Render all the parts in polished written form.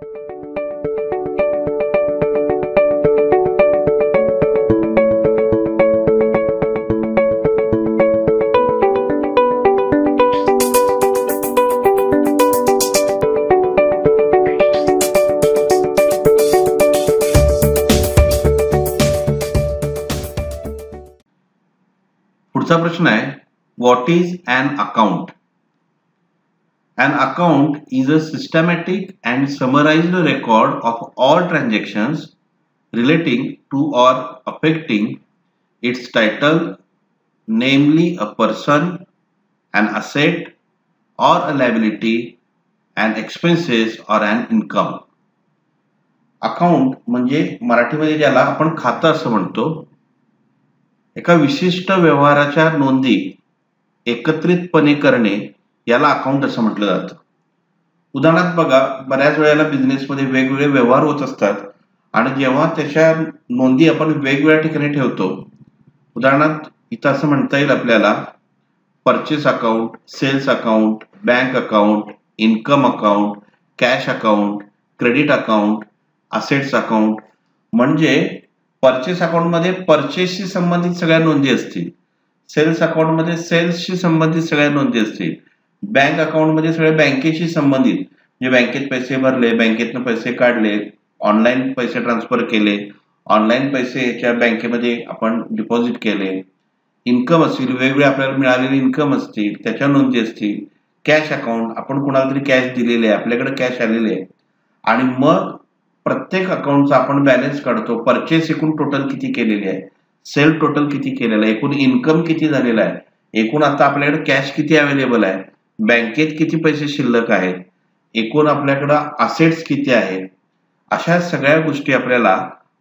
पुढचा प्रश्न आहे, what is an account? An account is a systematic and summarized record of all transactions relating to or affecting its title, namely a person, an asset or a liability, an expenses or an income. Account म्हणजे मराठीमध्ये ज्याला आपण खातं असं म्हणतो, एका विशिष्ट व्यवहाराच्या नोंदी एकत्रितपणे करणे याला अकाउंट असं म्हटलं जातं. उदाहरणार्थ बघा, बऱ्याच वेळेला बिझनेसमध्ये वेगवेगळे व्यवहार होत असतात आणि जेव्हा त्याच्या नोंदी आपण वेगवेगळ्या ठिकाणी ठेवतो, उदाहरणार्थ इथं असं म्हणता येईल आपल्याला purchase account, sales account, bank account, income account, cash account, credit account, assets account. म्हणजे परचेस अकाउंटमध्ये परचेसशी संबंधित सगळ्या नोंदी असतील, सेल्स अकाउंटमध्ये सेल्सशी संबंधित सगळ्या नोंदी असतील, बँक अकाउंटमध्ये सगळे बँकेशी संबंधित, म्हणजे बँकेत पैसे भरले, बँकेतनं पैसे काढले, ऑनलाईन पैसे ट्रान्सफर केले, ऑनलाईन पैसे ह्याच्या बँकेमध्ये आपण डिपॉझिट केले, इन्कम असतील, वेगवेगळे आपल्याला मिळालेले इन्कम असतील त्याच्या नोंदी असतील, कॅश अकाउंट, आपण कुणाला तरी कॅश दिलेले आहे, आपल्याकडे कॅश आलेले आहे, आणि मग प्रत्येक अकाउंटचा आपण बॅलन्स काढतो. परचेस एकूण टोटल किती केलेली आहे, सेल टोटल किती केलेलं आहे, एकूण इन्कम किती झालेला आहे, एकूण आता आपल्याकडे कॅश किती अवेलेबल आहे, बँकेत किती पैसे शिल्लक आहेत, एकूण आपल्याकडं असेट्स किती आहेत. अशा सगळ्या गोष्टी आपल्याला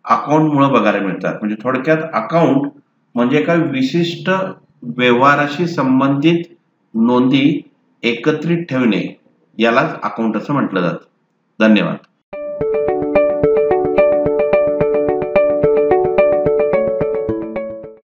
अकाउंटमुळे बघायला मिळतात. म्हणजे थोडक्यात अकाउंट म्हणजे एका विशिष्ट व्यवहाराशी संबंधित नोंदी एकत्रित ठेवणे यालाच अकाउंट असं म्हटलं जातं. धन्यवाद.